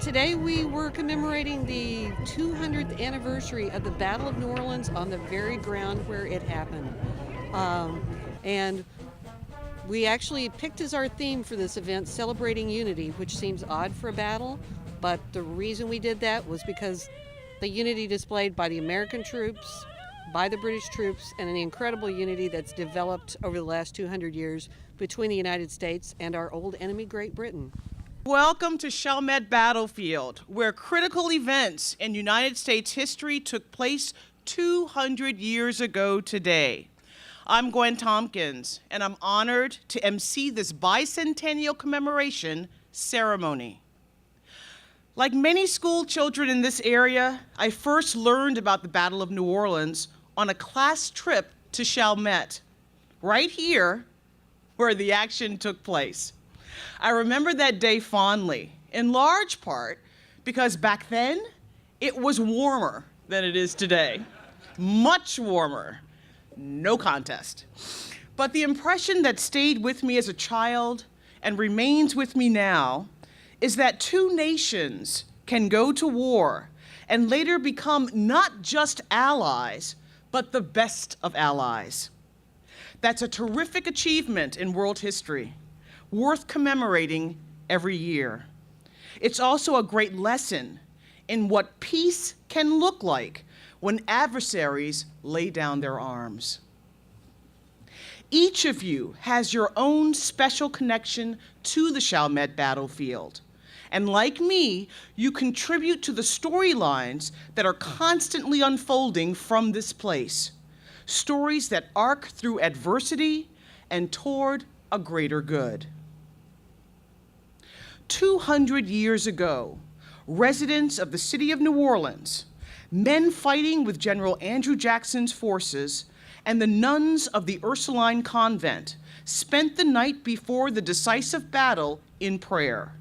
Today we were commemorating the 200th anniversary of the Battle of New Orleans on the very ground where it happened. And we actually picked as our theme for this event celebrating unity, which seems odd for a battle, but the reason we did that was because the unity displayed by the American troops, by the British troops, and the incredible unity that's developed over the last 200 years between the United States and our old enemy, Great Britain. Welcome to Chalmette Battlefield, where critical events in United States history took place 200 years ago today. I'm Gwen Thompkins, and I'm honored to MC this bicentennial commemoration ceremony. Like many school children in this area, I first learned about the Battle of New Orleans on a class trip to Chalmette, right here where the action took place. I remember that day fondly, in large part because back then it was warmer than it is today. Much warmer, no contest. But the impression that stayed with me as a child and remains with me now is that two nations can go to war and later become not just allies, but the best of allies. That's a terrific achievement in world history, worth commemorating every year. It's also a great lesson in what peace can look like when adversaries lay down their arms. Each of you has your own special connection to the Chalmette battlefield. And like me, you contribute to the storylines that are constantly unfolding from this place. Stories that arc through adversity and toward a greater good. 200 years ago, residents of the city of New Orleans, men fighting with General Andrew Jackson's forces, and the nuns of the Ursuline convent spent the night before the decisive battle in prayer.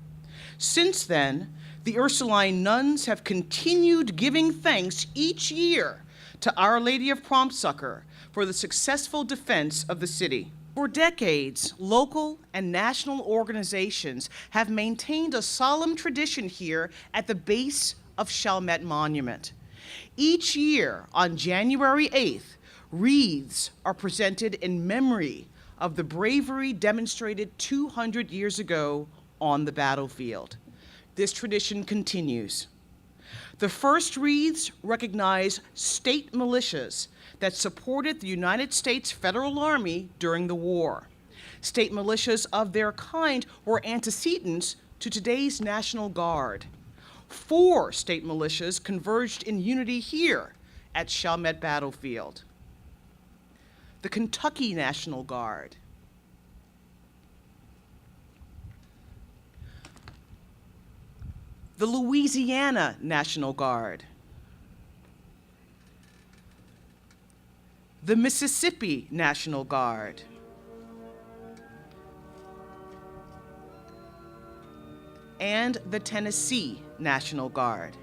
Since then, the Ursuline nuns have continued giving thanks each year to Our Lady of Prompt Succor for the successful defense of the city. For decades, local and national organizations have maintained a solemn tradition here at the base of Chalmette Monument. Each year, on January 8th, wreaths are presented in memory of the bravery demonstrated 200 years ago on the battlefield. This tradition continues. The first wreaths recognize state militias that supported the United States Federal Army during the war. State militias of their kind were antecedents to today's National Guard. 4 state militias converged in unity here at Chalmette Battlefield. The Kentucky National Guard, the Louisiana National Guard, the Mississippi National Guard, and the Tennessee National Guard.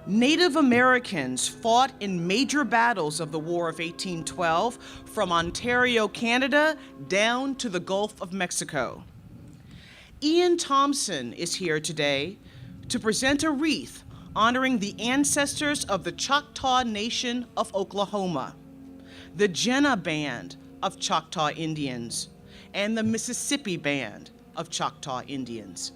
Native Americans fought in major battles of the War of 1812, from Ontario, Canada, down to the Gulf of Mexico. Ian Thompson is here today to present a wreath honoring the ancestors of the Choctaw Nation of Oklahoma, the Jenna Band of Choctaw Indians, and the Mississippi Band of Choctaw Indians.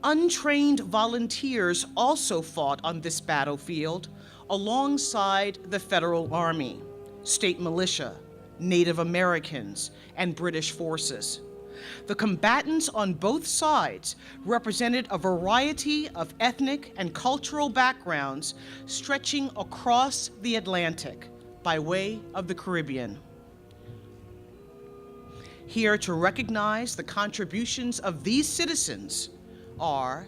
Untrained volunteers also fought on this battlefield alongside the Federal Army, state militia, Native Americans, and British forces. The combatants on both sides represented a variety of ethnic and cultural backgrounds stretching across the Atlantic by way of the Caribbean. Here to recognize the contributions of these citizens are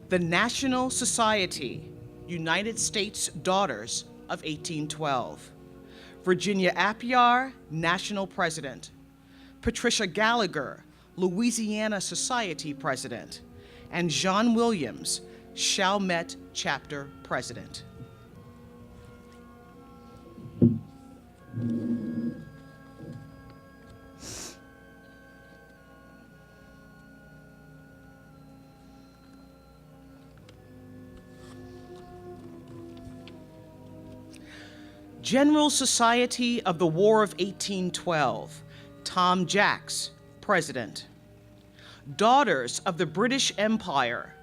the National Society United States Daughters of 1812. Virginia Appiah, National President. Patricia Gallagher, Louisiana Society President. And John Williams, Chalmette Chapter President. General Society of the War of 1812, Tom Jacks, President. Daughters of the British Empire,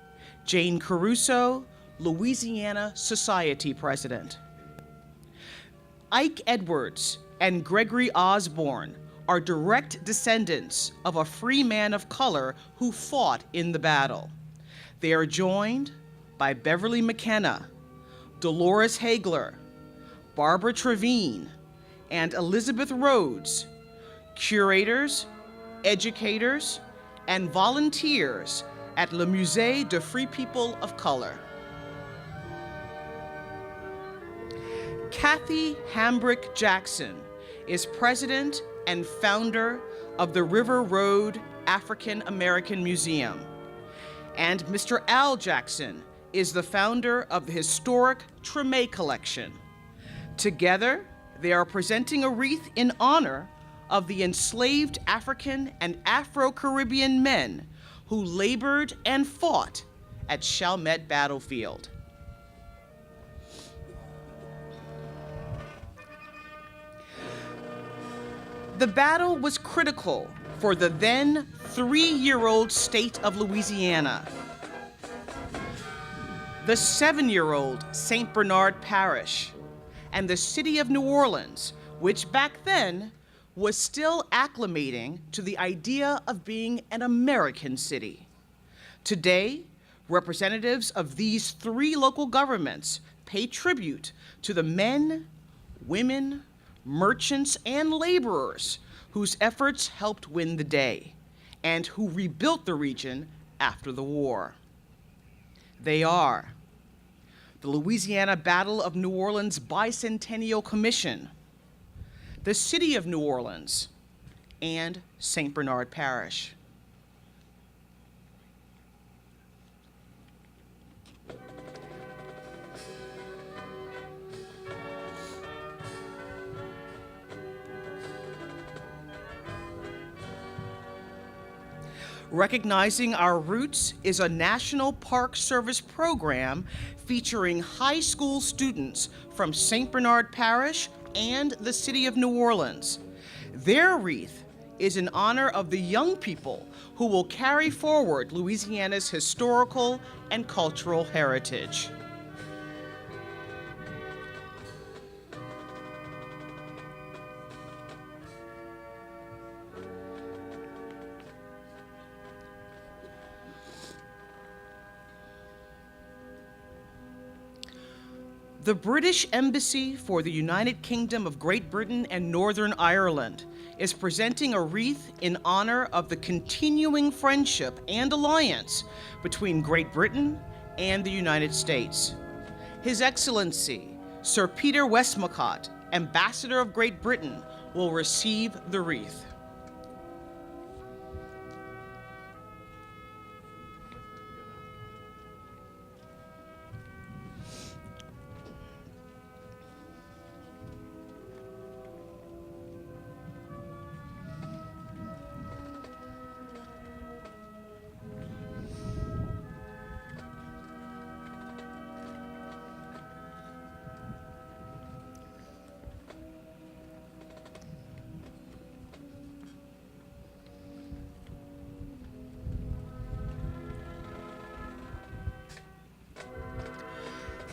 Jane Caruso, Louisiana Society President. Ike Edwards and Gregory Osborne are direct descendants of a free man of color who fought in the battle. They are joined by Beverly McKenna, Dolores Hagler, Barbara Trevine, and Elizabeth Rhodes, curators, educators, and volunteers at Le Musée de Free People of Color. Kathy Hambrick Jackson is president and founder of the River Road African American Museum, and Mr. Al Jackson is the founder of the historic Treme Collection. Together, they are presenting a wreath in honor of the enslaved African and Afro-Caribbean men who labored and fought at Chalmette Battlefield. The battle was critical for the then 3-year-old state of Louisiana. The 7-year-old St. Bernard Parish, and the city of New Orleans, which back then was still acclimating to the idea of being an American city. Today, representatives of these 3 local governments pay tribute to the men, women, merchants, and laborers whose efforts helped win the day and who rebuilt the region after the war. They are the Louisiana Battle of New Orleans Bicentennial Commission, the City of New Orleans, and St. Bernard Parish. Recognizing Our Roots is a National Park Service program featuring high school students from St. Bernard Parish and the City of New Orleans. Their wreath is in honor of the young people who will carry forward Louisiana's historical and cultural heritage. The British Embassy for the United Kingdom of Great Britain and Northern Ireland is presenting a wreath in honor of the continuing friendship and alliance between Great Britain and the United States. His Excellency, Sir Peter Westmacott, Ambassador of Great Britain, will receive the wreath.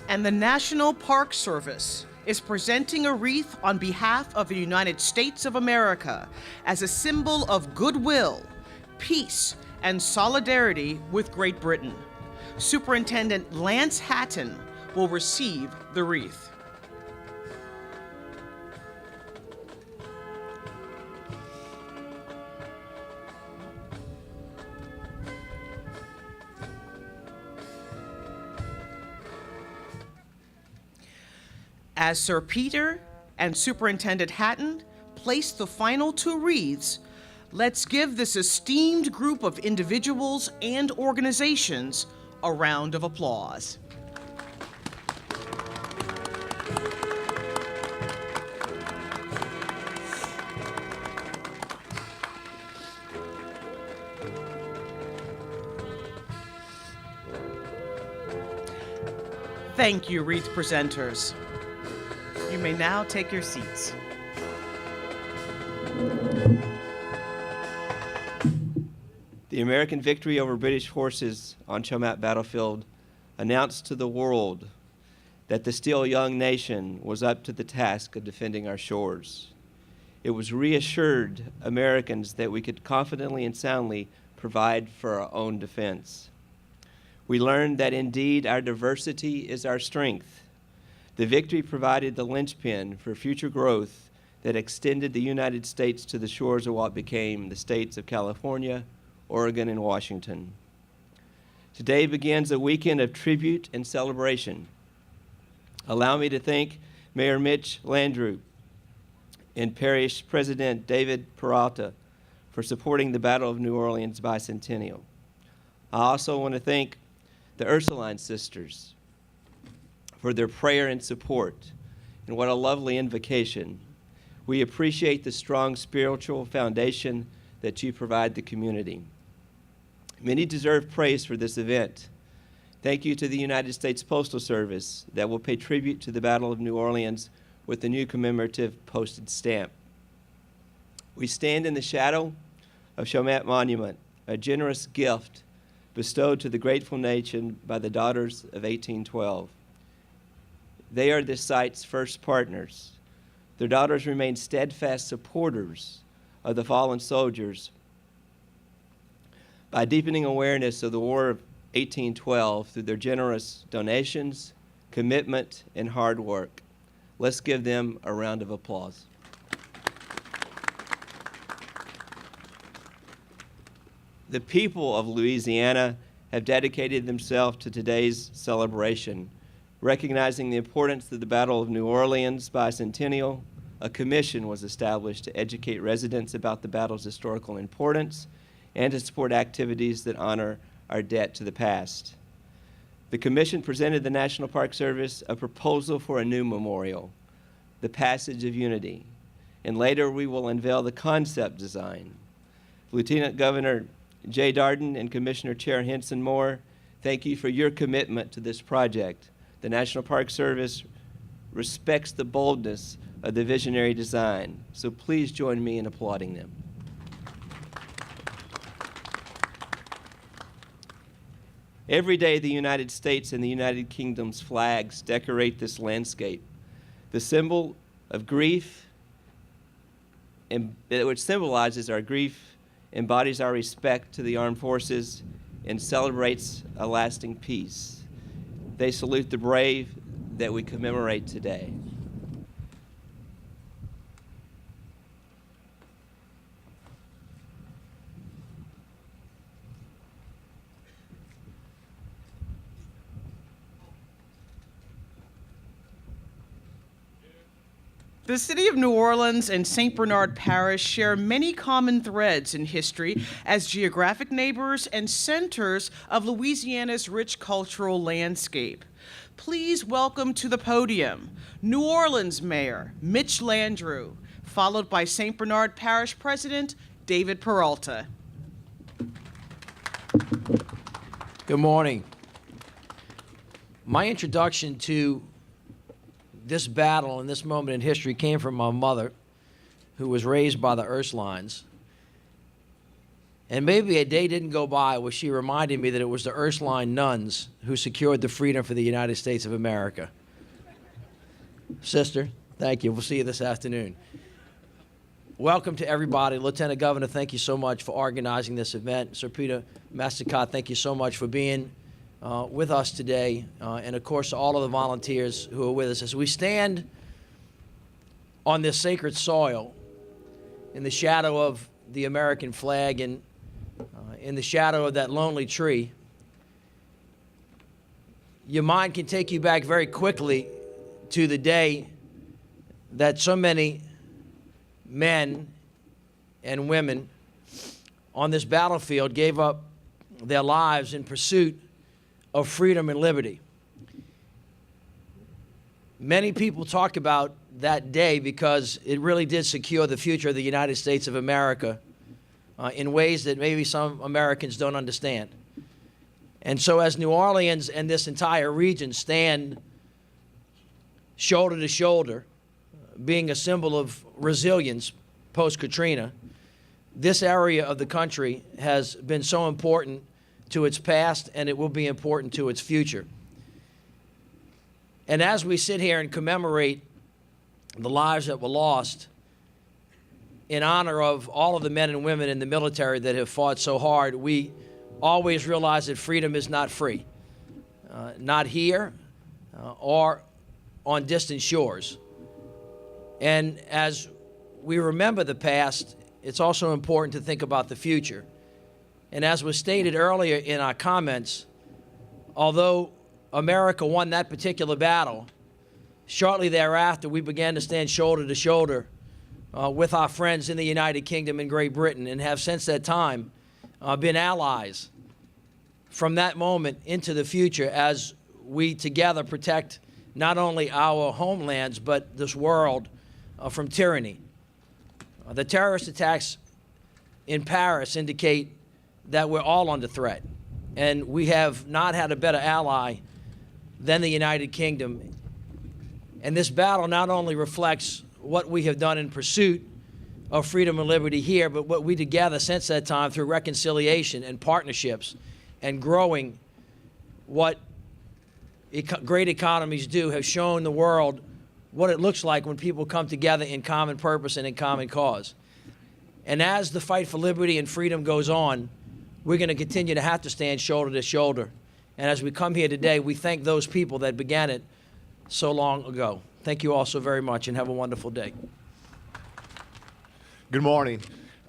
And the National Park Service is presenting a wreath on behalf of the United States of America as a symbol of goodwill, peace, and solidarity with Great Britain. Superintendent Lance Hatten will receive the wreath. As Sir Peter and Superintendent Hatten place the final two wreaths, let's give this esteemed group of individuals and organizations a round of applause. Thank you, wreath presenters. You may now take your seats. The American victory over British forces on Chomat battlefield announced to the world that the still young nation was up to the task of defending our shores. It was reassured Americans that we could confidently and soundly provide for our own defense. We learned that indeed our diversity is our strength. The victory provided the linchpin for future growth that extended the United States to the shores of what became the states of California, Oregon, and Washington. Today begins a weekend of tribute and celebration. Allow me to thank Mayor Mitch Landrieu and Parish President David Peralta for supporting the Battle of New Orleans Bicentennial. I also want to thank the Ursuline sisters for their prayer and support, and what a lovely invocation. We appreciate the strong spiritual foundation that you provide the community. Many deserve praise for this event. Thank you to the United States Postal Service that will pay tribute to the Battle of New Orleans with the new commemorative postage stamp. We stand in the shadow of Chomat Monument, a generous gift bestowed to the grateful nation by the Daughters of 1812. They are this site's first partners. Their daughters remain steadfast supporters of the fallen soldiers by deepening awareness of the War of 1812 through their generous donations, commitment, and hard work. Let's give them a round of applause. The people of Louisiana have dedicated themselves to today's celebration. Recognizing the importance of the Battle of New Orleans Bicentennial, a commission was established to educate residents about the battle's historical importance and to support activities that honor our debt to the past. The commission presented the National Park Service a proposal for a new memorial, the Passage of Unity, and later we will unveil the concept design. Lieutenant Governor Jay Darden and Commissioner Chair Henson Moore, thank you for your commitment to this project. The National Park Service respects the boldness of the visionary design, so please join me in applauding them. Every day, the United States and the United Kingdom's flags decorate this landscape. The symbol of grief, which symbolizes our grief, embodies our respect to the armed forces and celebrates a lasting peace. They salute the brave that we commemorate today. The city of New Orleans and St. Bernard Parish share many common threads in history as geographic neighbors and centers of Louisiana's rich cultural landscape. Please welcome to the podium New Orleans Mayor Mitch Landrieu, followed by St. Bernard Parish President David Peralta. Good morning. My introduction to this battle and this moment in history came from my mother, who was raised by the Ursulines. And maybe a day didn't go by where she reminded me that it was the Ursuline nuns who secured the freedom for the United States of America. Sister, thank you. We'll see you this afternoon. Welcome to everybody. Lieutenant Governor, thank you so much for organizing this event. Sir Peter Westmacott, thank you so much for being with us today, and of course all of the volunteers who are with us as we stand on this sacred soil in the shadow of the American flag and in the shadow of that lonely tree. Your mind can take you back very quickly to the day that so many men and women on this battlefield gave up their lives in pursuit of freedom and liberty. Many people talk about that day because it really did secure the future of the United States of America in ways that maybe some Americans don't understand. And so as New Orleans and this entire region stand shoulder to shoulder, being a symbol of resilience post-Katrina, this area of the country has been so important to its past, and it will be important to its future. And as we sit here and commemorate the lives that were lost in honor of all of the men and women in the military that have fought so hard, we always realize that freedom is not free, not here or on distant shores. And as we remember the past, it's also important to think about the future. And as was stated earlier in our comments, although America won that particular battle, shortly thereafter we began to stand shoulder to shoulder with our friends in the United Kingdom and Great Britain, and have since that time been allies from that moment into the future as we together protect not only our homelands but this world from tyranny. The terrorist attacks in Paris indicate that we're all under threat, and we have not had a better ally than the United Kingdom. And this battle not only reflects what we have done in pursuit of freedom and liberty here, but what we together since that time through reconciliation and partnerships and growing what great economies do have shown the world what it looks like when people come together in common purpose and in common cause. And as the fight for liberty and freedom goes on, we're going to continue to have to stand shoulder to shoulder. And as we come here today, we thank those people that began it so long ago. Thank you all so very much, and have a wonderful day. Good morning.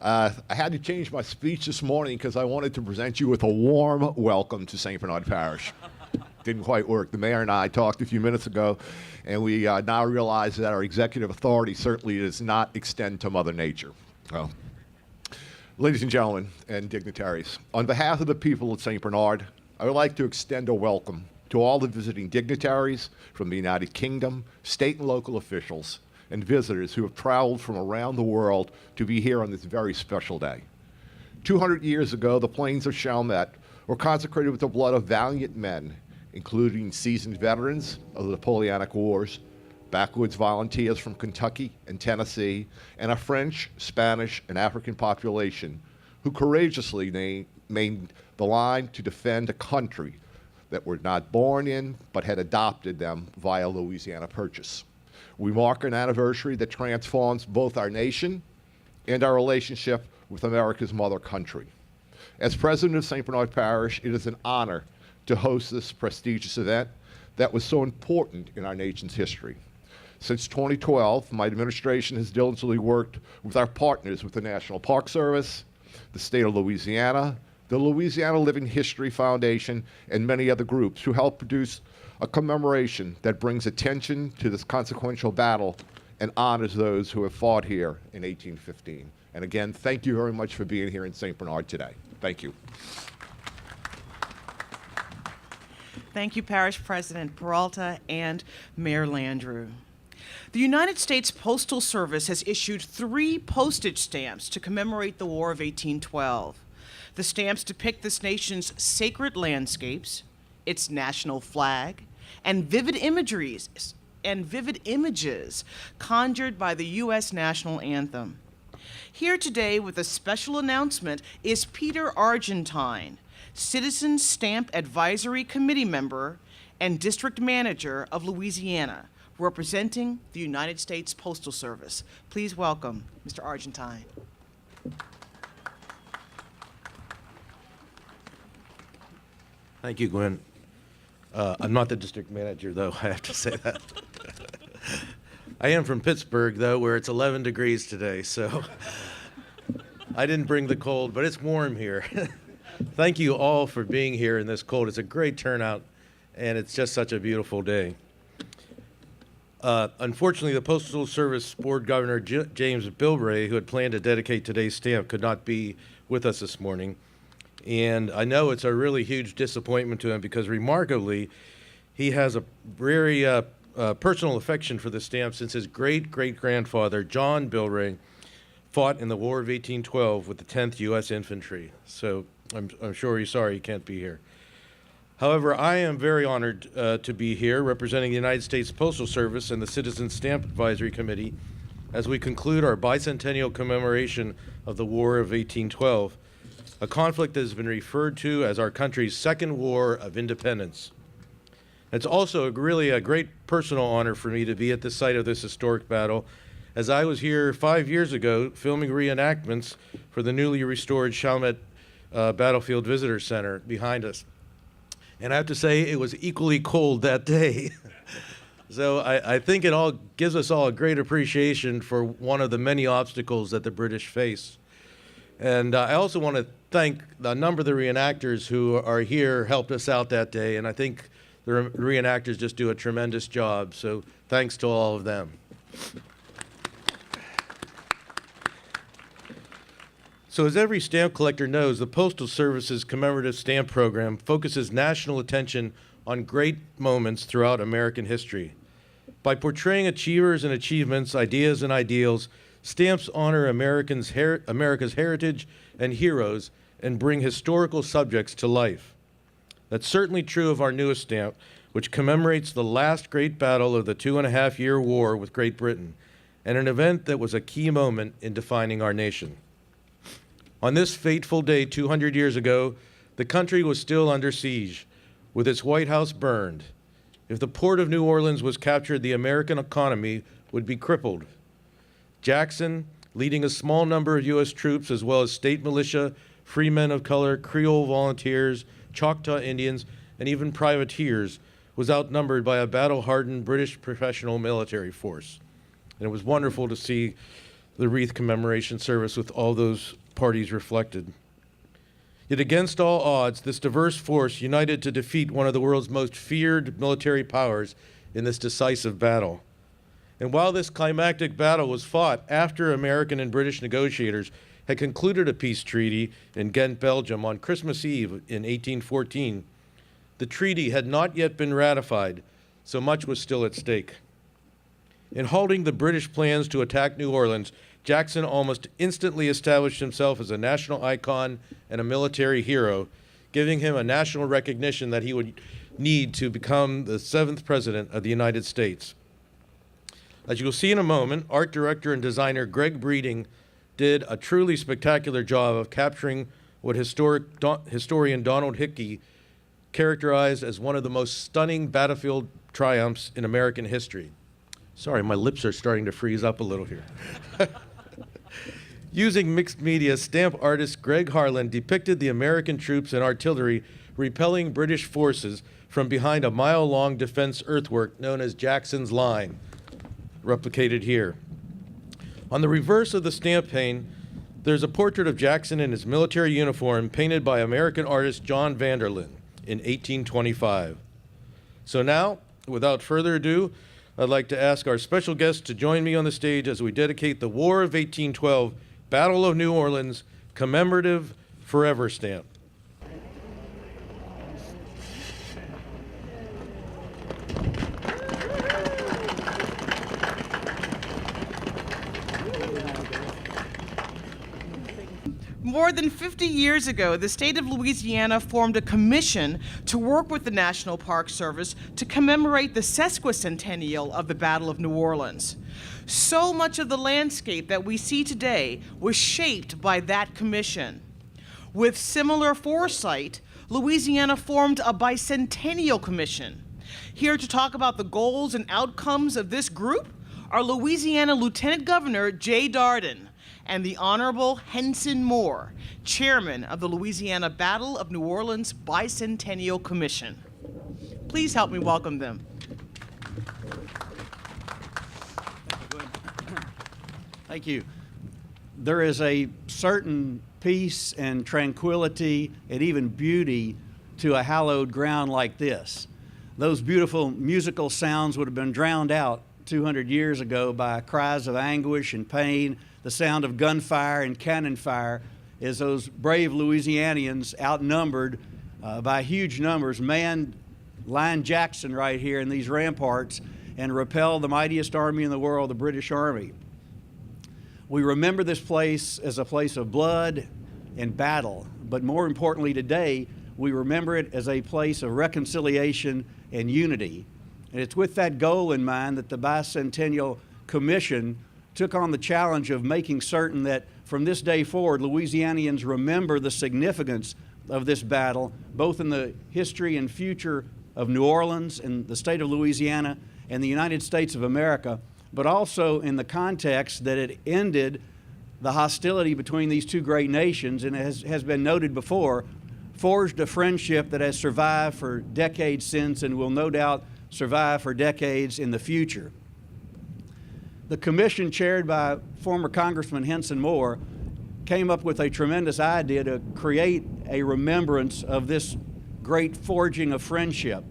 I had to change my speech this morning because I wanted to present you with a warm welcome to St. Bernard Parish. Didn't quite work. The mayor and I talked a few minutes ago, and we now realize that our executive authority certainly does not extend to Mother Nature. Well, ladies and gentlemen and dignitaries, on behalf of the people of St. Bernard, I would like to extend a welcome to all the visiting dignitaries from the United Kingdom, state and local officials, and visitors who have traveled from around the world to be here on this very special day. 200 years ago, the plains of Chalmette were consecrated with the blood of valiant men, including seasoned veterans of the Napoleonic Wars, backwoods volunteers from Kentucky and Tennessee, and a French, Spanish, and African population who courageously maintained the line to defend a country that were not born in, but had adopted them via Louisiana Purchase. We mark an anniversary that transforms both our nation and our relationship with America's mother country. As president of St. Bernard Parish, it is an honor to host this prestigious event that was so important in our nation's history. Since 2012, my administration has diligently worked with our partners with the National Park Service, the state of Louisiana, the Louisiana Living History Foundation, and many other groups who helped produce a commemoration that brings attention to this consequential battle and honors those who have fought here in 1815. And again, thank you very much for being here in St. Bernard today. Thank you. Thank you, Parish President Peralta and Mayor Landrieu. The United States Postal Service has issued 3 postage stamps to commemorate the War of 1812. The stamps depict this nation's sacred landscapes, its national flag, and vivid images conjured by the U.S. national anthem. Here today with a special announcement is Peter Argentine, Citizen Stamp Advisory Committee member and District Manager of Louisiana, representing the United States Postal Service. Please welcome Mr. Argentine. Thank you, Gwen. I'm not the district manager, though, I have to say that. I am from Pittsburgh, though, where it's 11 degrees today, so I didn't bring the cold, but it's warm here. Thank you all for being here in this cold. It's a great turnout, and it's just such a beautiful day. Unfortunately, the Postal Service Board Governor James Bilbray, who had planned to dedicate today's stamp, could not be with us this morning. And I know it's a really huge disappointment to him because, remarkably, he has a very personal affection for the stamp since his great-great-grandfather, John Bilbray, fought in the War of 1812 with the 10th U.S. Infantry. So I'm sure he's sorry he can't be here. However, I am very honored to be here representing the United States Postal Service and the Citizen Stamp Advisory Committee as we conclude our bicentennial commemoration of the War of 1812, a conflict that has been referred to as our country's second war of independence. It's also really a great personal honor for me to be at the site of this historic battle, as I was here 5 years ago filming reenactments for the newly restored Chalmette Battlefield Visitor Center behind us. And I have to say, it was equally cold that day. So I think it all gives us all a great appreciation for one of the many obstacles that the British face. And I also want to thank a number of the reenactors who are here, helped us out that day, and I think the reenactors just do a tremendous job. So thanks to all of them. So as every stamp collector knows, the Postal Service's commemorative stamp program focuses national attention on great moments throughout American history. By portraying achievers and achievements, ideas and ideals, stamps honor America's heritage and heroes and bring historical subjects to life. That's certainly true of our newest stamp, which commemorates the last great battle of the 2.5-year war with Great Britain, and an event that was a key moment in defining our nation. On this fateful day 200 years ago, the country was still under siege, with its White House burned. If the port of New Orleans was captured, the American economy would be crippled. Jackson, leading a small number of U.S. troops as well as state militia, free men of color, Creole volunteers, Choctaw Indians, and even privateers, was outnumbered by a battle-hardened British professional military force. And it was wonderful to see the wreath commemoration service with all those parties reflected. Yet against all odds, this diverse force united to defeat one of the world's most feared military powers in this decisive battle. And while this climactic battle was fought after American and British negotiators had concluded a peace treaty in Ghent, Belgium on Christmas Eve in 1814, the treaty had not yet been ratified, so much was still at stake. In halting the British plans to attack New Orleans, Jackson almost instantly established himself as a national icon and a military hero, giving him a national recognition that he would need to become the 7th president of the United States. As you will see in a moment, art director and designer Greg Breeding did a truly spectacular job of capturing what historian Donald Hickey characterized as one of the most stunning battlefield triumphs in American history. Sorry, my lips are starting to freeze up a little here. Using mixed media, stamp artist Greg Harlan depicted the American troops and artillery repelling British forces from behind a mile-long defense earthwork known as Jackson's Line, replicated here. On the reverse of the stamp pane, there's a portrait of Jackson in his military uniform painted by American artist John Vanderlyn in 1825. So now, without further ado, I'd like to ask our special guest to join me on the stage as we dedicate the War of 1812 Battle of New Orleans Commemorative Forever Stamp. More than 50 years ago, the state of Louisiana formed a commission to work with the National Park Service to commemorate the sesquicentennial of the Battle of New Orleans. So much of the landscape that we see today was shaped by that commission. With similar foresight, Louisiana formed a Bicentennial Commission. Here to talk about the goals and outcomes of this group are Louisiana Lieutenant Governor Jay Darden and the Honorable Henson Moore, Chairman of the Louisiana Battle of New Orleans Bicentennial Commission. Please help me welcome them. Thank you. There is a certain peace and tranquility and even beauty to a hallowed ground like this. Those beautiful musical sounds would have been drowned out 200 years ago by cries of anguish and pain, the sound of gunfire and cannon fire, as those brave Louisianians, outnumbered by huge numbers, manned Line Jackson right here in these ramparts and repelled the mightiest army in the world, the British Army. We remember this place as a place of blood and battle, but more importantly today, we remember it as a place of reconciliation and unity. And it's with that goal in mind that the Bicentennial Commission took on the challenge of making certain that from this day forward, Louisianians remember the significance of this battle, both in the history and future of New Orleans and the state of Louisiana and the United States of America, but also in the context that it ended the hostility between these two great nations, and as has been noted before, forged a friendship that has survived for decades since and will no doubt survive for decades in the future. The commission, chaired by former Congressman Henson Moore, came up with a tremendous idea to create a remembrance of this great forging of friendship.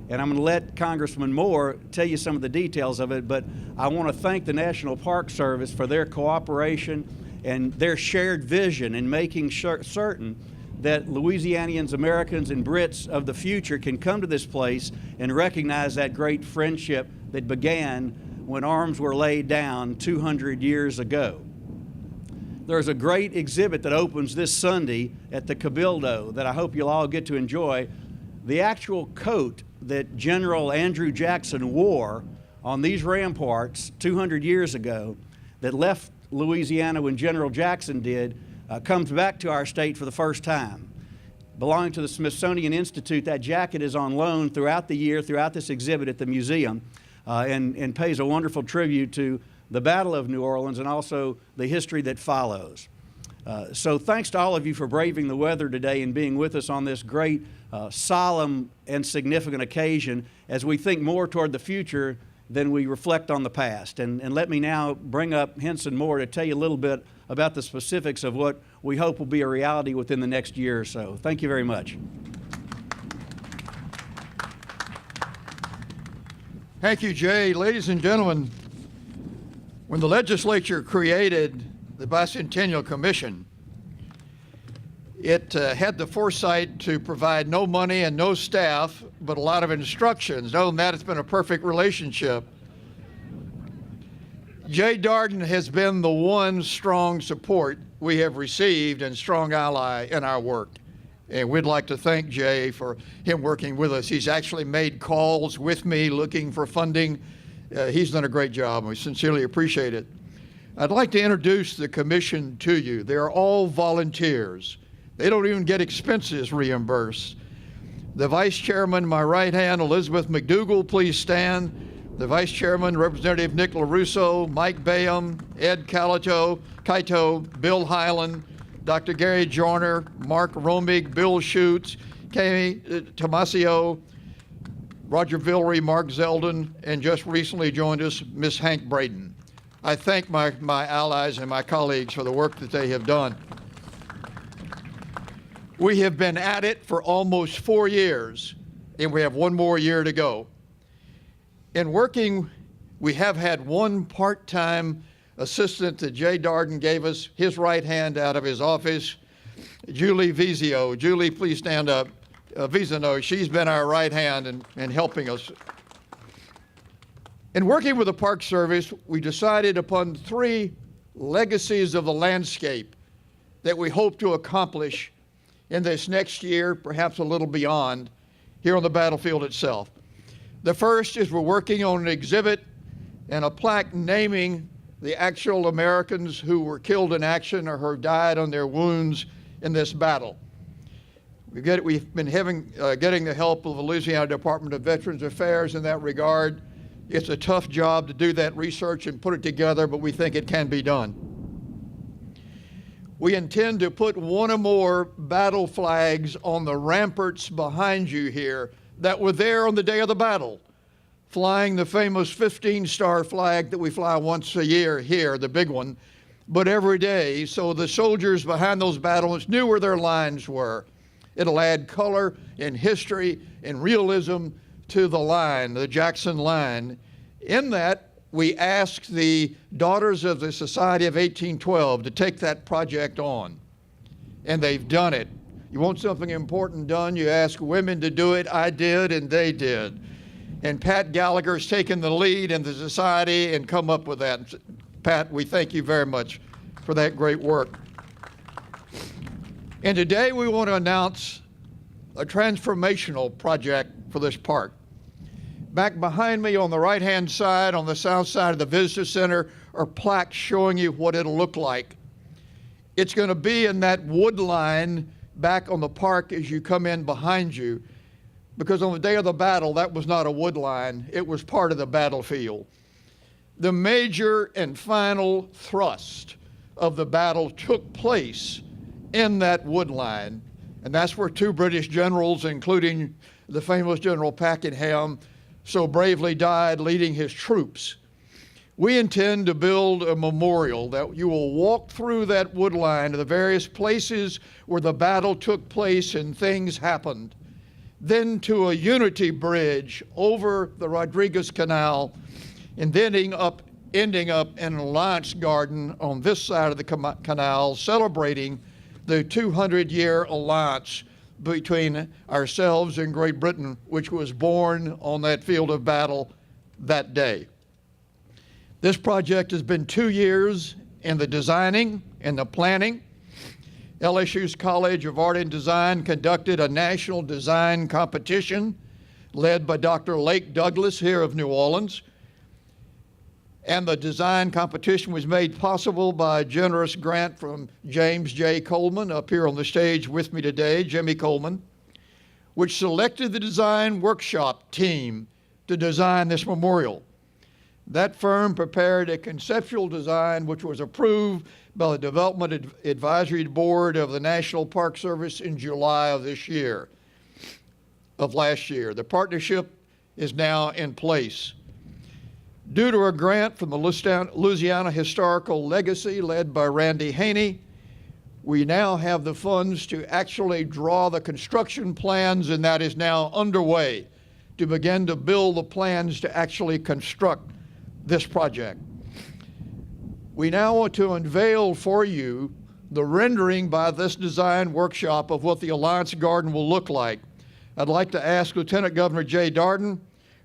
And I'm going to let Congressman Moore tell you some of the details of it, but I want to thank the National Park Service for their cooperation and their shared vision in making certain that Louisianians, Americans, and Brits of the future can come to this place and recognize that great friendship that began when arms were laid down 200 years ago. There's a great exhibit that opens this Sunday at the Cabildo that I hope you'll all get to enjoy. The actual coat that General Andrew Jackson wore on these ramparts 200 years ago that left Louisiana when General Jackson did comes back to our state for the first time. Belonging to the Smithsonian Institute, that jacket is on loan throughout the year, throughout this exhibit at the museum, and pays a wonderful tribute to the Battle of New Orleans and also the history that follows. So thanks to all of you for braving the weather today and being with us on this great, solemn and significant occasion as we think more toward the future than we reflect on the past. And let me now bring up Henson Moore to tell you a little bit about the specifics of what we hope will be a reality within the next year or so. Thank you very much. Thank you, Jay. Ladies and gentlemen, when the legislature created the Bicentennial Commission, it had the foresight to provide no money and no staff, but a lot of instructions. Other than that, it's been a perfect relationship. Jay Darden has been the one strong support we have received and strong ally in our work. And we'd like to thank Jay for him working with us. He's actually made calls with me looking for funding. He's done a great job, and we sincerely appreciate it. I'd like to introduce the commission to you. They're all volunteers. They don't even get expenses reimbursed. The vice chairman, my right hand, Elizabeth McDougall, please stand. The vice chairman, Representative Nick LaRusso, Mike Bayham, Ed Kaito, Bill Hyland, Dr. Gary Joyner, Mark Romig, Bill Schutz, Kami Tomasio, Roger Villery, Mark Zeldin, and just recently joined us, Ms. Hank Braden. I thank my allies and my colleagues for the work that they have done. We have been at it for almost 4 years, and we have one more year to go. In working, we have had one part-time assistant that Jay Darden gave us, his right hand out of his office, Julie Vizio. Julie, please stand up. Vizino, she's been our right hand in helping us. In working with the Park Service, we decided upon 3 legacies of the landscape that we hope to accomplish in this next year, perhaps a little beyond, here on the battlefield itself. The first is we're working on an exhibit and a plaque naming the actual Americans who were killed in action or who died on their wounds in this battle. We've been getting the help of the Louisiana Department of Veterans Affairs in that regard. It's a tough job to do that research and put it together, but we think it can be done. We intend to put one or more battle flags on the ramparts behind you here that were there on the day of the battle, flying the famous 15-star flag that we fly once a year here, the big one, but every day, so the soldiers behind those battles knew where their lines were. It'll add color and history and realism to the line, the Jackson line. In that, we asked the Daughters of the Society of 1812 to take that project on, and they've done it. You want something important done, you ask women to do it. I did, and they did. And Pat Gallagher's taken the lead in the society and come up with that. Pat, we thank you very much for that great work. And today we want to announce a transformational project for this park. Back behind me on the right-hand side, on the south side of the visitor center, are plaques showing you what it'll look like. It's going to be in that wood line back on the park as you come in behind you, because on the day of the battle, that was not a wood line, it was part of the battlefield. The major and final thrust of the battle took place in that wood line, and that's where two British generals, including the famous General Pakenham, so bravely died leading his troops. We intend to build a memorial that you will walk through that wood line to the various places where the battle took place and things happened, then to a unity bridge over the Rodriguez Canal, and then ending up in an Alliance Garden on this side of the canal, celebrating the 200-year alliance between ourselves and Great Britain, which was born on that field of battle that day. This project has been 2 years in the designing and the planning. LSU's College of Art and Design conducted a national design competition led by Dr. Lake Douglas here of New Orleans. And the design competition was made possible by a generous grant from James J. Coleman, up here on the stage with me today, Jimmy Coleman, which selected the design workshop team to design this memorial. That firm prepared a conceptual design which was approved by the Development Advisory Board of the National Park Service in July of last year. The partnership is now in place. Due to a grant from the Louisiana Historical Legacy led by Randy Haney, we now have the funds to actually draw the construction plans, and that is now underway to begin to build the plans to actually construct this project. We now want to unveil for you the rendering by this design workshop of what the Alliance Garden will look like. I'd like to ask Lieutenant Governor Jay Darden,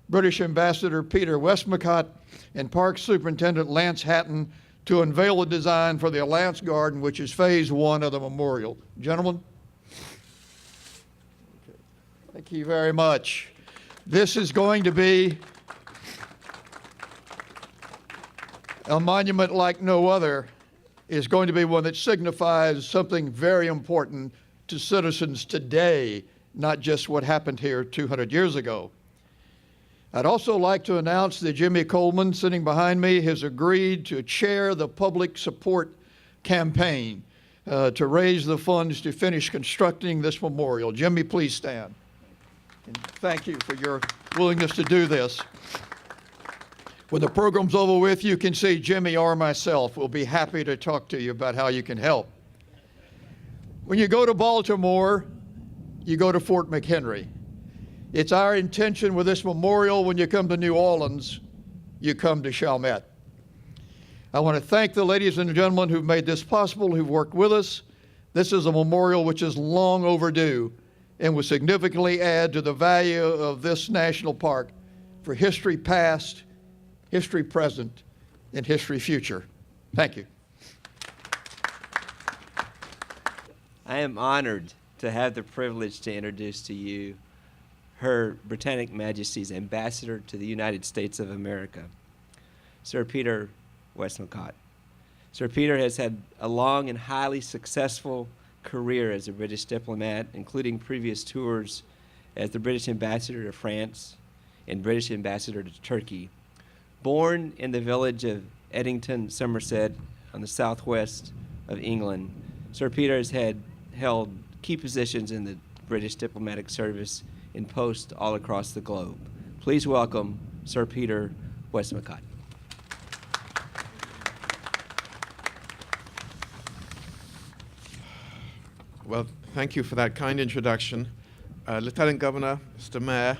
British Ambassador Peter Westmacott, and Park Superintendent Lance Hatten to unveil the design for the Alliance Garden, which is phase 1 of the memorial. Gentlemen. Thank you very much. This is going to be a monument like no other. Is going to be one that signifies something very important to citizens today, not just what happened here 200 years ago. I'd also like to announce that Jimmy Coleman, sitting behind me, has agreed to chair the public support campaign to raise the funds to finish constructing this memorial. Jimmy, please stand. And thank you for your willingness to do this. When the program's over with, you can see Jimmy or myself. We'll be happy to talk to you about how you can help. When you go to Baltimore, you go to Fort McHenry. It's our intention with this memorial, when you come to New Orleans, you come to Chalmette. I want to thank the ladies and gentlemen who've made this possible, who've worked with us. This is a memorial which is long overdue and will significantly add to the value of this national park for history past, history present, and history future. Thank you. I am honored to have the privilege to introduce to you Her Britannic Majesty's Ambassador to the United States of America, Sir Peter Westmacott. Sir Peter has had a long and highly successful career as a British diplomat, including previous tours as the British Ambassador to France and British Ambassador to Turkey. Born in the village of Eddington, Somerset, on the southwest of England, Sir Peter has held key positions in the British diplomatic service in posts all across the globe. Please welcome Sir Peter Westmacott. Well, thank you for that kind introduction. Lieutenant Governor, Mr. Mayor,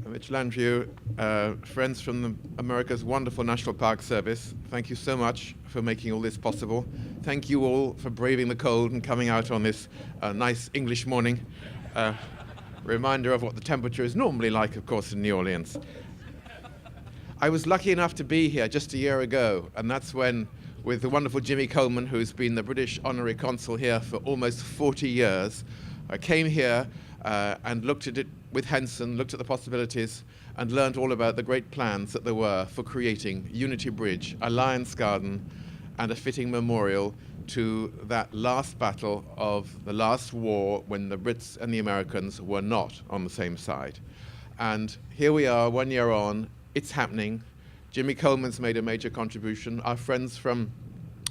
Mitch Landrieu, friends from America's wonderful National Park Service, thank you so much for making all this possible. Thank you all for braving the cold and coming out on this nice English morning. Reminder of what the temperature is normally like, of course, in New Orleans. I was lucky enough to be here just a year ago, and that's when, with the wonderful Jimmy Coleman, who's been the British Honorary Consul here for almost 40 years, I came here and looked at it with Henson, looked at the possibilities, and learned all about the great plans that there were for creating Unity Bridge, a Lions Garden, and a fitting memorial to that last battle of the last war when the Brits and the Americans were not on the same side. And here we are, 1 year on, it's happening. Jimmy Coleman's made a major contribution. Our friends from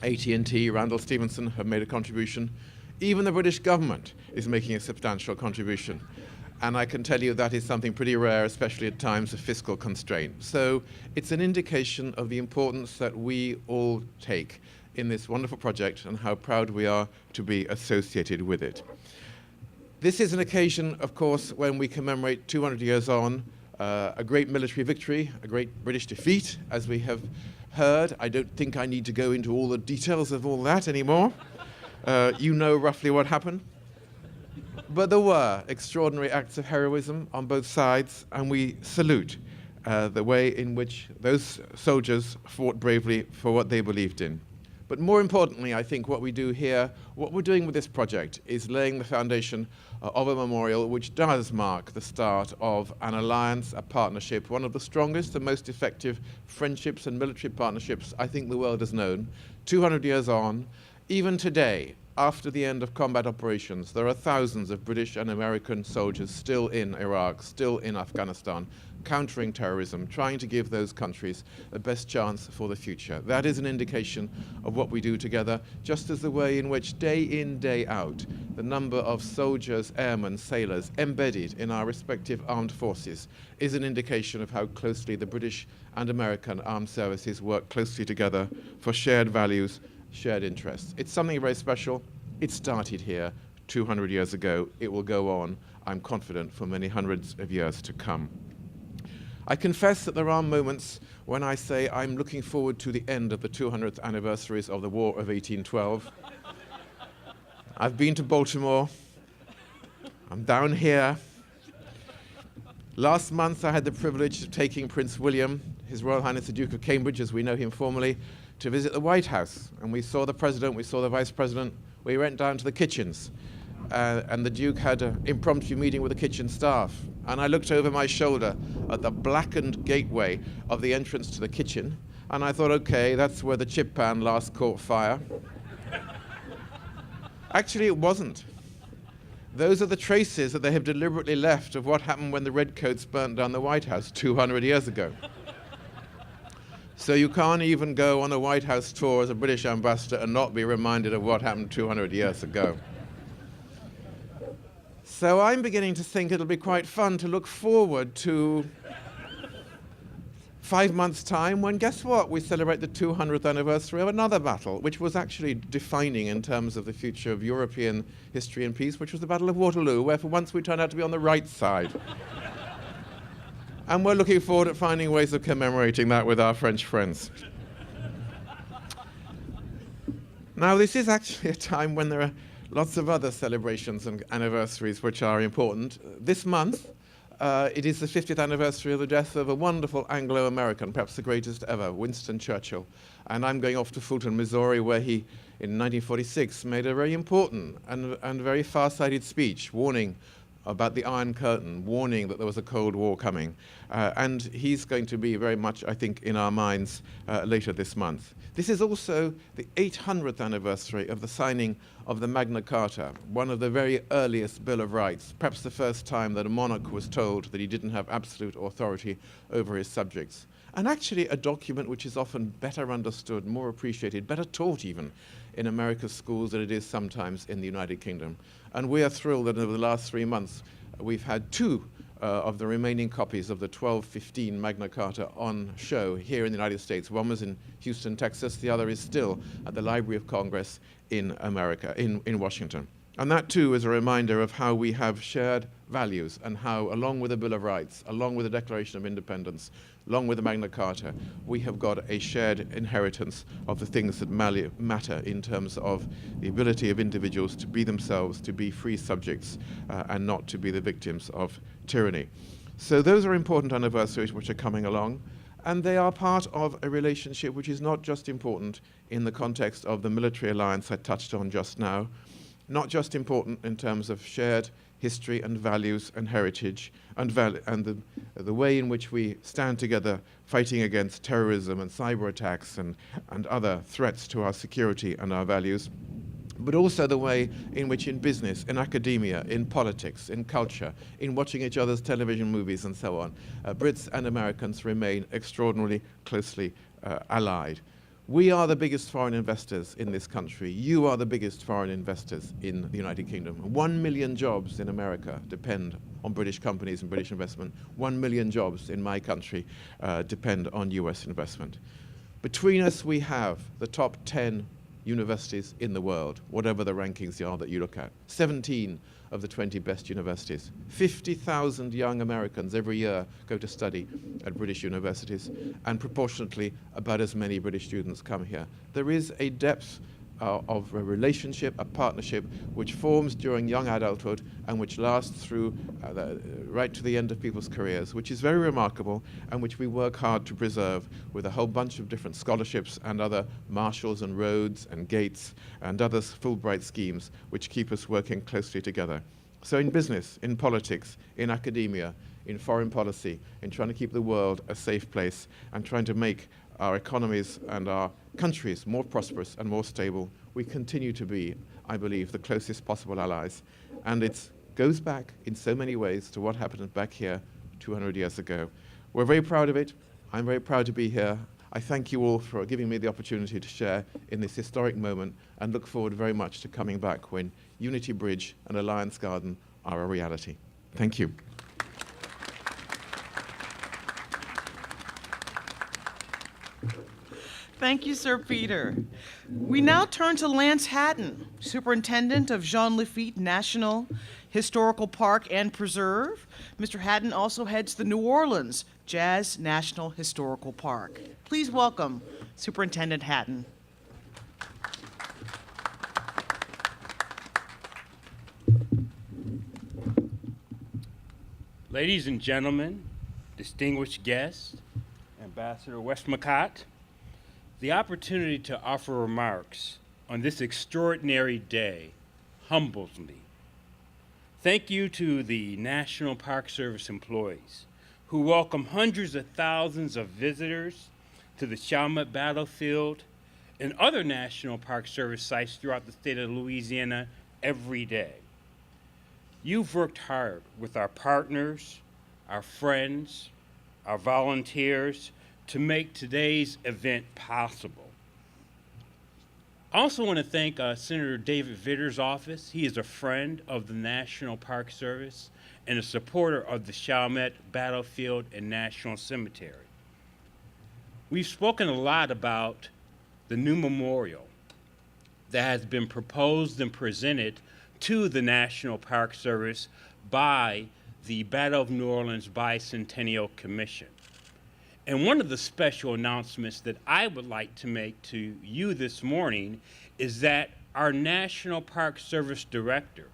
AT&T, Randall Stevenson, have made a contribution. Even the British government is making a substantial contribution. And I can tell you that is something pretty rare, especially at times of fiscal constraint. So it's an indication of the importance that we all take in this wonderful project and how proud we are to be associated with it. This is an occasion, of course, when we commemorate 200 years on a great military victory, a great British defeat, as we have heard. I don't think I need to go into all the details of all that anymore. You know roughly what happened. But there were extraordinary acts of heroism on both sides, and we salute the way in which those soldiers fought bravely for what they believed in. But more importantly, I think what we do here, what we're doing with this project, is laying the foundation of a memorial which does mark the start of an alliance, a partnership, one of the strongest and most effective friendships and military partnerships I think the world has known. 200 years on, even today, after the end of combat operations, there are thousands of British and American soldiers still in Iraq, still in Afghanistan, countering terrorism, trying to give those countries the best chance for the future. That is an indication of what we do together, just as the way in which day in, day out, the number of soldiers, airmen, sailors embedded in our respective armed forces is an indication of how closely the British and American armed services work closely together for shared values, shared interests. It's something very special. It started here 200 years ago. It will go on, I'm confident, for many hundreds of years to come. I confess that there are moments when I say I'm looking forward to the end of the 200th anniversaries of the War of 1812. I've been to Baltimore. I'm down here. Last month I had the privilege of taking Prince William, His Royal Highness the Duke of Cambridge, as we know him formally, to visit the White House. And we saw the President, we saw the Vice President. We went down to the kitchens. And the Duke had an impromptu meeting with the kitchen staff. And I looked over my shoulder at the blackened gateway of the entrance to the kitchen, and I thought, okay, that's where the chip pan last caught fire. Actually, it wasn't. Those are the traces that they have deliberately left of what happened when the Redcoats burnt down the White House 200 years ago. So you can't even go on a White House tour as a British ambassador and not be reminded of what happened 200 years ago. So I'm beginning to think it'll be quite fun to look forward to 5 months' time when, guess what, we celebrate the 200th anniversary of another battle, which was actually defining in terms of the future of European history and peace, which was the Battle of Waterloo, where for once we turned out to be on the right side. And we're looking forward to finding ways of commemorating that with our French friends. Now, this is actually a time when there are lots of other celebrations and anniversaries which are important. This month, it is the 50th anniversary of the death of a wonderful Anglo-American, perhaps the greatest ever, Winston Churchill. And I'm going off to Fulton, Missouri, where he, in 1946, made a very important and very far-sighted speech warning about the Iron Curtain, warning that there was a Cold War coming. And he's going to be very much, I think, in our minds later this month. This is also the 800th anniversary of the signing of the Magna Carta, one of the very earliest Bill of Rights, perhaps the first time that a monarch was told that he didn't have absolute authority over his subjects. And actually a document which is often better understood, more appreciated, better taught even in America's schools than it is sometimes in the United Kingdom. And we are thrilled that over the last 3 months we've had two of the remaining copies of the 1215 Magna Carta on show here in the United States. One was in Houston, Texas. The other is still at the Library of Congress in America, in Washington. And that too is a reminder of how we have shared values and how, along with the Bill of Rights, along with the Declaration of Independence, along with the Magna Carta, we have got a shared inheritance of the things that matter in terms of the ability of individuals to be themselves, to be free subjects, and not to be the victims of tyranny. So those are important anniversaries which are coming along, and they are part of a relationship which is not just important in the context of the military alliance I touched on just now, not just important in terms of shared history and values and heritage and the way in which we stand together fighting against terrorism and cyber attacks and other threats to our security and our values, but also the way in which in business, in academia, in politics, in culture, in watching each other's television movies and so on, Brits and Americans remain extraordinarily closely allied. We are the biggest foreign investors in this country. You are the biggest foreign investors in the United Kingdom. 1 million jobs in America depend on British companies and British investment. 1 million jobs in my country depend on US investment. Between us, we have the top 10 universities in the world, whatever the rankings are that you look at. 17 of the 20 best universities. 50,000 young Americans every year go to study at British universities, and proportionately about as many British students come here. There is a depth of a relationship, a partnership, which forms during young adulthood and which lasts through right to the end of people's careers, which is very remarkable and which we work hard to preserve with a whole bunch of different scholarships and other Marshalls and Rhodes and Gates and other Fulbright schemes which keep us working closely together. So in business, in politics, in academia, in foreign policy, in trying to keep the world a safe place and trying to make our economies and our countries more prosperous and more stable, we continue to be, I believe, the closest possible allies. And it goes back in so many ways to what happened back here 200 years ago. We're very proud of it. I'm very proud to be here. I thank you all for giving me the opportunity to share in this historic moment and look forward very much to coming back when Unity Bridge and Alliance Garden are a reality. Thank you. Thank you, Sir Peter. We now turn to Lance Hatten, Superintendent of Jean Lafitte National Historical Park and Preserve. Mr. Hatten also heads the New Orleans Jazz National Historical Park. Please welcome Superintendent Hatten. Ladies and gentlemen, distinguished guests, Ambassador Westmacott, the opportunity to offer remarks on this extraordinary day humbles me. Thank you to the National Park Service employees who welcome hundreds of thousands of visitors to the Chalmette Battlefield and other National Park Service sites throughout the state of Louisiana every day. You've worked hard with our partners, our friends, our volunteers to make today's event possible. I also want to thank Senator David Vitter's office. He is a friend of the National Park Service and a supporter of the Chalmette Battlefield and National Cemetery. We've spoken a lot about the new memorial that has been proposed and presented to the National Park Service by the Battle of New Orleans Bicentennial Commission. And one of the special announcements that I would like to make to you this morning is that our National Park Service Director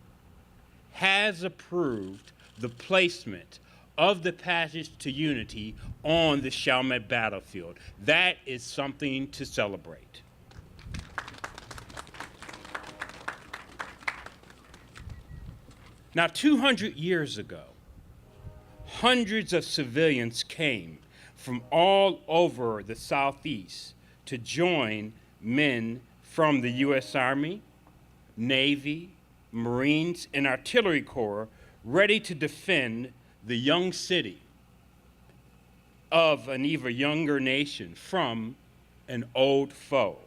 has approved the placement of the Passage to Unity on the Chalmette Battlefield. That is something to celebrate. Now, 200 years ago, hundreds of civilians came from all over the Southeast to join men from the U.S. Army, Navy, Marines, and Artillery Corps ready to defend the young city of an even younger nation from an old foe.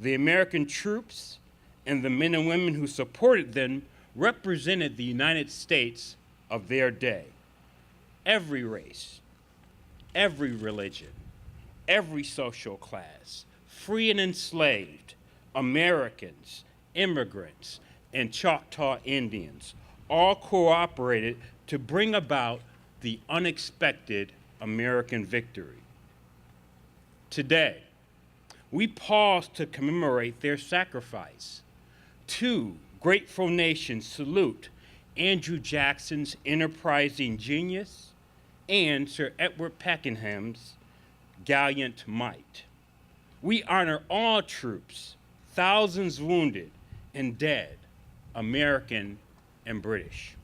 The American troops and the men and women who supported them represented the United States of their day. Every race, every religion, every social class, free and enslaved, Americans, immigrants, and Choctaw Indians all cooperated to bring about the unexpected American victory. Today, we pause to commemorate their sacrifice. Two grateful nations salute Andrew Jackson's enterprising genius and Sir Edward Pakenham's gallant might. We honor all troops, thousands wounded and dead, American and British.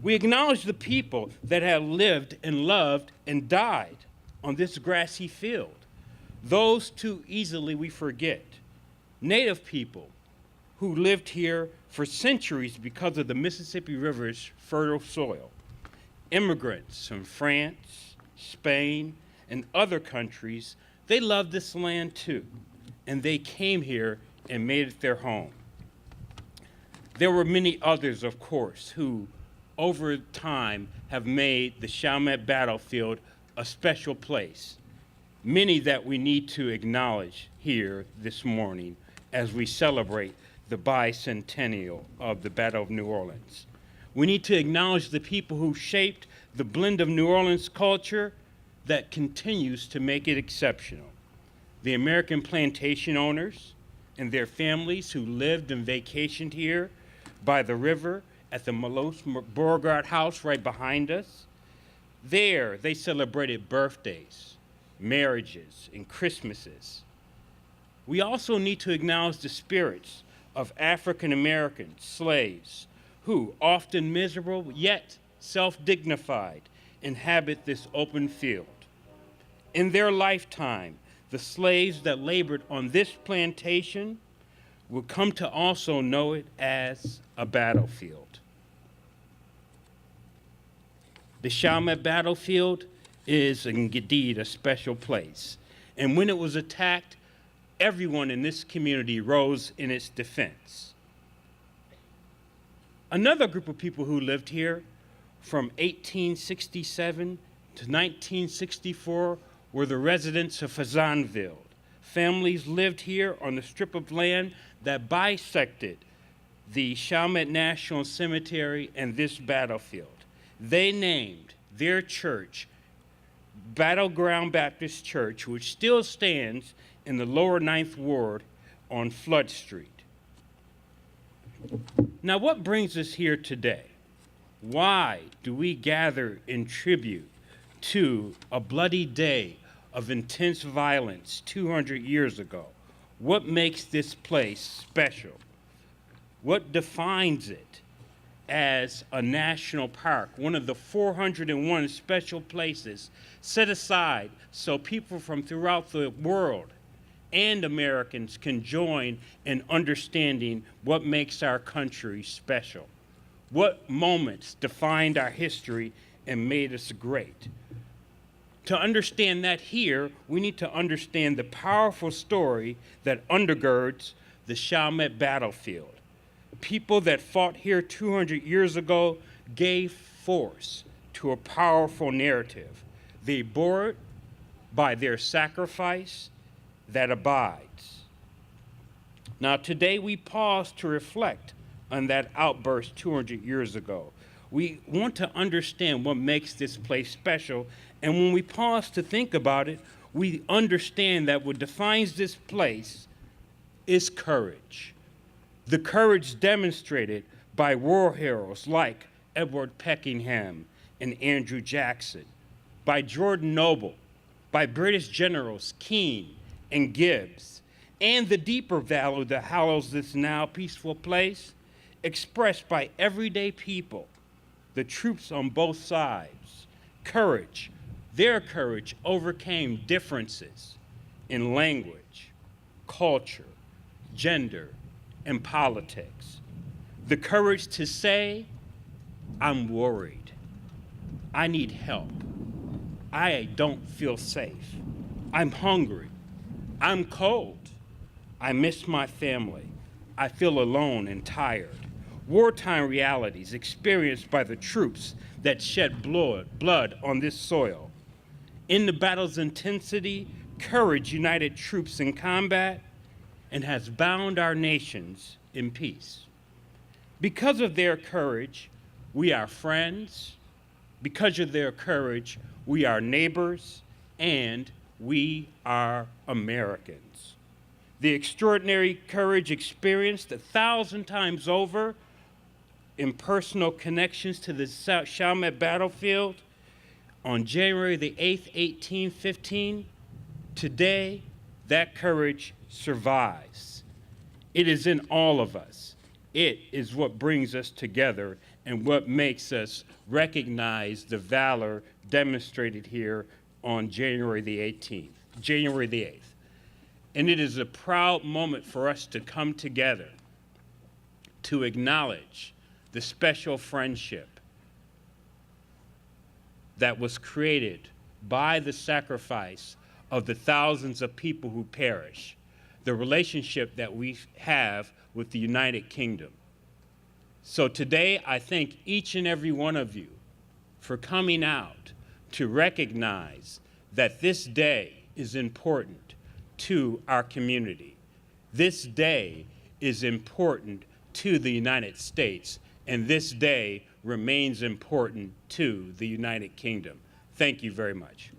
We acknowledge the people that have lived and loved and died on this grassy field. Those too easily we forget. Native people who lived here for centuries because of the Mississippi River's fertile soil. Immigrants from France, Spain, and other countries, they loved this land too, and they came here and made it their home. There were many others, of course, who over time have made the Chalmette battlefield a special place, many that we need to acknowledge here this morning as we celebrate the bicentennial of the Battle of New Orleans. We need to acknowledge the people who shaped the blend of New Orleans culture that continues to make it exceptional. The American plantation owners and their families who lived and vacationed here by the river at the Malos Beauregard House right behind us. There, they celebrated birthdays, marriages, and Christmases. We also need to acknowledge the spirits of African American slaves who, often miserable yet self-dignified, inhabit this open field. In their lifetime, the slaves that labored on this plantation would come to also know it as a battlefield. The Chalmette battlefield is indeed a special place. And when it was attacked, everyone in this community rose in its defense. Another group of people who lived here from 1867 to 1964 were the residents of Fazanville. Families lived here on the strip of land that bisected the Chalmette National Cemetery and this battlefield. They named their church Battleground Baptist Church, which still stands in the lower 9th Ward on Flood Street. Now, what brings us here today? Why do we gather in tribute to a bloody day of intense violence 200 years ago? What makes this place special? What defines it as a national park, one of the 401 special places set aside so people from throughout the world and Americans can join in understanding what makes our country special? What moments defined our history and made us great? To understand that here, we need to understand the powerful story that undergirds the Chalmette battlefield. People that fought here 200 years ago gave force to a powerful narrative. They bore it by their sacrifice that abides. Now, today we pause to reflect on that outburst 200 years ago. We want to understand what makes this place special, and when we pause to think about it, we understand that what defines this place is courage. The courage demonstrated by war heroes like Edward Peckingham and Andrew Jackson, by Jordan Noble, by British generals Keane and Gibbs, and the deeper value that hallows this now peaceful place, expressed by everyday people, the troops on both sides. Courage, their courage overcame differences in language, culture, gender, and politics. The courage to say, I'm worried. I need help. I don't feel safe. I'm hungry. I'm cold. I miss my family. I feel alone and tired. Wartime realities experienced by the troops that shed blood on this soil. In the battle's intensity, courage united troops in combat and has bound our nations in peace. Because of their courage, we are friends. Because of their courage, we are neighbors, and we are Americans. The extraordinary courage experienced 1,000 times over in personal connections to the Chalmette battlefield on January the 8th, 1815, today that courage survives. It is in all of us. It is what brings us together and what makes us recognize the valor demonstrated here on January the 8th. And it is a proud moment for us to come together to acknowledge the special friendship that was created by the sacrifice of the thousands of people who perish, the relationship that we have with the United Kingdom. So today, I thank each and every one of you for coming out to recognize that this day is important to our community. This day is important to the United States, and this day remains important to the United Kingdom. Thank you very much.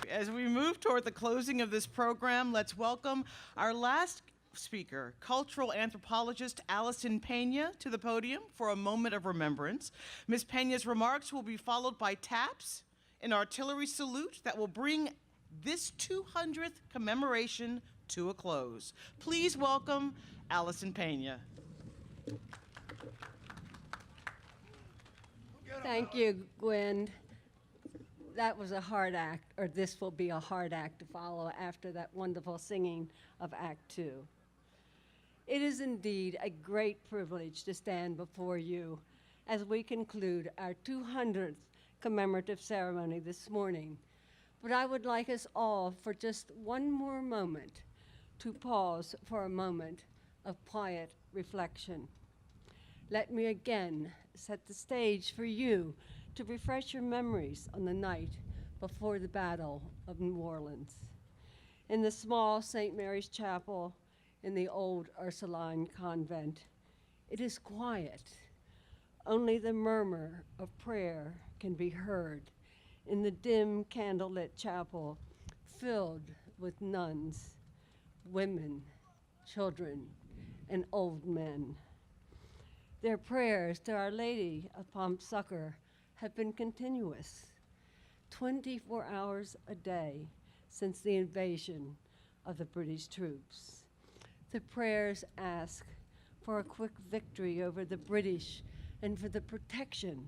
As we move toward the closing of this program, let's welcome our last speaker, cultural anthropologist Allison Pena, to the podium for a moment of remembrance. Ms. Pena's remarks will be followed by taps, an artillery salute that will bring this 200th commemoration to a close. Please welcome Allison Pena. Thank you, Gwen. That was a hard act, or this will be a hard act to follow after that wonderful singing of Act Two. It is indeed a great privilege to stand before you as we conclude our 200th commemorative ceremony this morning. But I would like us all, for just one more moment, to pause for a moment of quiet reflection. Let me again set the stage for you to refresh your memories on the night before the Battle of New Orleans. In the small St. Mary's Chapel in the old Ursuline convent, it is quiet. Only the murmur of prayer can be heard in the dim candlelit chapel filled with nuns, women, children, and old men. Their prayers to Our Lady of Prompt Succor have been continuous, 24 hours a day since the invasion of the British troops. The prayers ask for a quick victory over the British and for the protection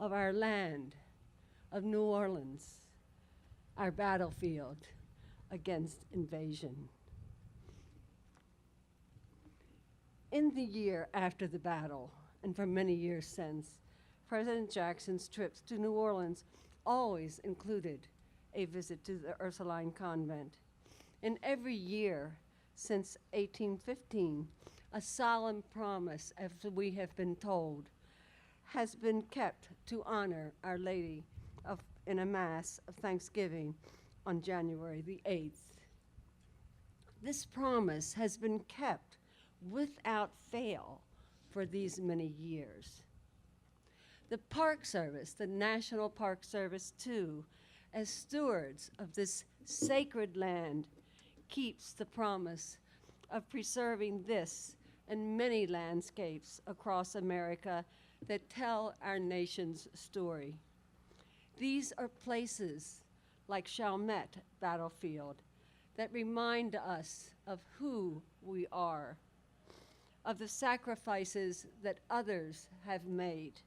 of our land, of New Orleans, our battlefield against invasion. In the year after the battle, and for many years since, President Jackson's trips to New Orleans always included a visit to the Ursuline convent. And every year since 1815, a solemn promise, as we have been told, has been kept to honor Our Lady in a Mass of Thanksgiving on January the 8th. This promise has been kept without fail for these many years. The Park Service, the National Park Service too, as stewards of this sacred land, keeps the promise of preserving this and many landscapes across America that tell our nation's story. These are places like Chalmette battlefield that remind us of who we are, of the sacrifices that others have made,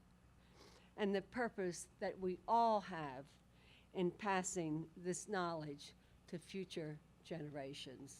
and the purpose that we all have in passing this knowledge to future generations.